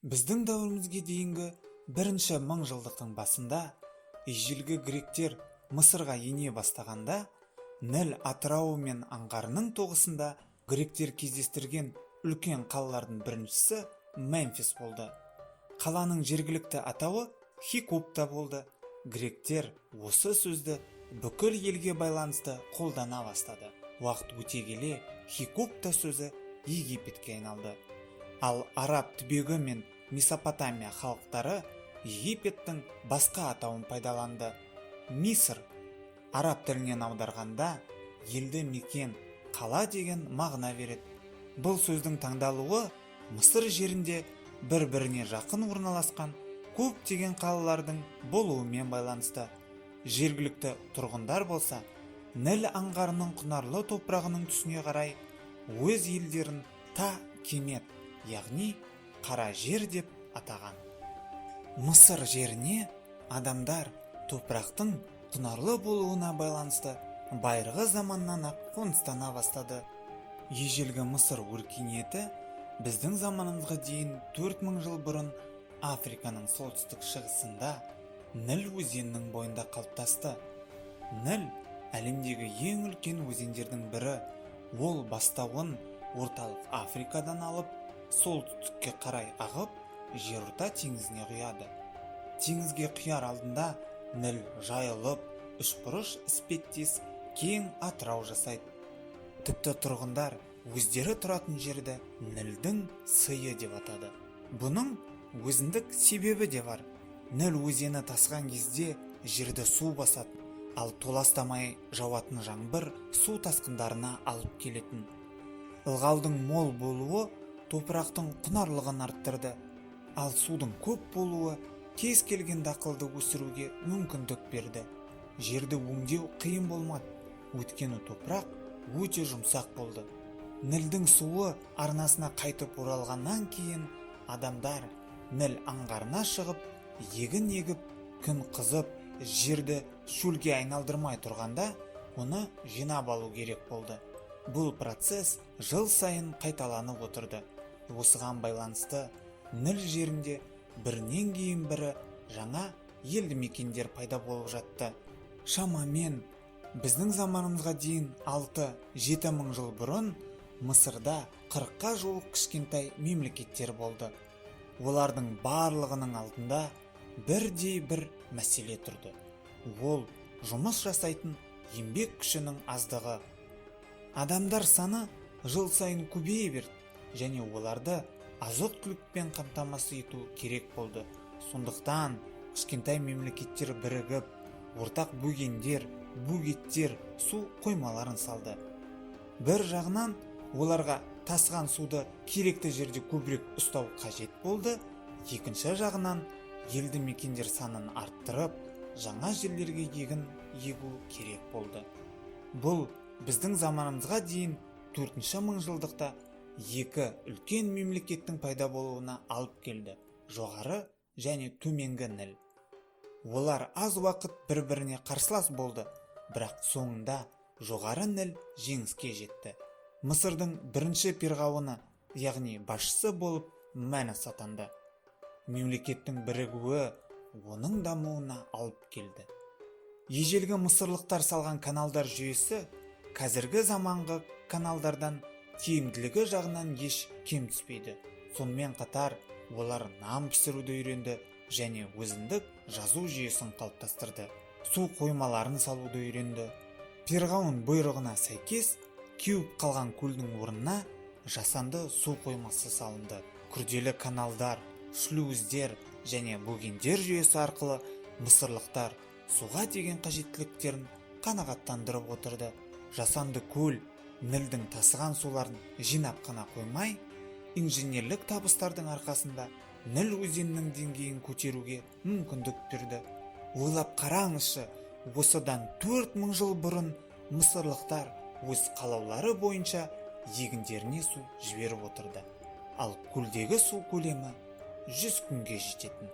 Біздің дәуірімізге дейінгі бірінші мыңжылдықтың басында ежелгі гректер Мысырға ене бастағанда, Ніл атырауы мен аңғарының тоғысында гректер кездестірген үлкен қалалардың біріншісі Мемфис болды. Қаланың жергілікті атауы Хикупта болды. Гректер осы сөзді бүкіл елге байланысты қолдана бастады. Уақыт өте келе Хикупта сөзі Египетке айналды. Ал араб түбегі мен Месопотамия халықтары Египеттің басқа атауын пайдаланды. Мисыр араб тілінен аударғанда елді мекен, қала деген мағына береді. Бұл сөздің таңдалуы Мысыр жерінде бір-біріне жақын орналасқан көптеген қалалардың болуымен байланысты. Жергілікті тұрғындар болса, Ніл аңғарының құнарлы топырағының түсіне қарай өз елдерін Та-Кемет, яғни қара жер деп атаған. Мысыр жеріне адамдар топырақтың құнарлы болуына байланысты байырғы заманнан ақ қоныстана бастады. Ежелгі Мысыр өркениеті біздің заманымызға дейін 4000 жыл бұрын Африканың солтүстік шығысында Ніл өзенінің бойында қалыптасты. Ніл әлемдегі ең үлкен өзендердің бірі. Ол бастауын орталық Африкадан алып, солтүстікке қарай ағып, Жерорта теңізіне құяды. Теңізге құяр алдында Ніл жайылып, үшбұрыш іспеттес кең атырау жасайды. Тіпті тұрғындар өздері тұратын жерді Нілдің сыйы деп атады. Бұның өзіндік себебі де бар. Ніл өзені тасыған кезде жерді су басады, ал толастамай жауатын жаңбыр су тасқындарына алып келетін. Ылғалдың мол болуы топырақтың құнарлығын арттырды, ал судың көп болуы кез келген дақылды өсіруге мүмкіндік берді. Жерді өңдеу қиын болмады, өйткені топырақ өте жұмсақ болды. Нілдің суы арнасына қайтып оралғаннан кейін адамдар Ніл аңғарына шығып, егін егіп, күн қызып, жерді шөлге айналдырмай тұрғанда, оны жинап алу керек болды. Бұл процесс жыл сайын қайталанып отырды. Осыған байланысты Ніл жерінде бірінен кейін бірі жаңа елді мекендер пайда болып жатты. Шамамен біздің заманымызға дейін 6-7 мың жыл бұрын Мысырда 40-қа жуық кішкентай мемлекеттер болды. Олардың барлығының алдында бірдей бір мәселе тұрды. Ол жұмыс жасайтын еңбек күшінің аздығы. Адамдар саны жыл сайын көбейе берді, және оларды азық-түлікпен қамтамасыз ету керек болды. Сондықтан кішкентай мемлекеттер бірігіп, ортақ бөгендер, бөгеттер, су қоймаларын салды. Бір жағынан оларға тасыған суды керекті жерде көбірек ұстау қажет болды. Екінші жағынан елді мекендер санын арттырып, жаңа жерлерге егін егу керек болды. Бұл біздің заманымызға дейін 4-ші мыңжылдықта екі үлкен мемлекеттің пайда болуына алып келді: жоғары және төменгі Ніл. Олар аз уақыт бір-біріне қарсылас болды, бірақ соңында жоғары Ніл жеңіске жетті. Мысырдың бірінші перғауыны, яғни басшысы болып Манас атанды. Мемлекеттің бірігуі оның дамуына алып келді. Ежелгі мысырлықтар салған каналдар жүйесі қазіргі заманғы каналдардан тиімділігі жағынан еш кем түспейді. Сонымен қатар олар нан пісіруді үйренді және өзіндік жазу жүйесін қалыптастырды. Су қоймаларын салуды үйренді. Перғауын бұйрығына сәйкес кеуіп қалған көлдің орнына жасанды су қоймасы салынды. Күрделі каналдар, шлюздер және бөгендер жүйесі арқылы мысырлықтар суға деген қажеттіліктерін қанағаттандырып отырды. Жасанды көл Нілдің тасыған суларын жинап қана қоймай, инженерлік табыстардың арқасында Ніл өзенінің деңгейін көтеруге мүмкіндік берді. Ойлап қараңызшы, осыдан 4000 жыл бұрын мысырлықтар өз қалаулары бойынша егіндеріне су жіберіп отырды. Ал көлдегі су көлемі 100 күнге жететін.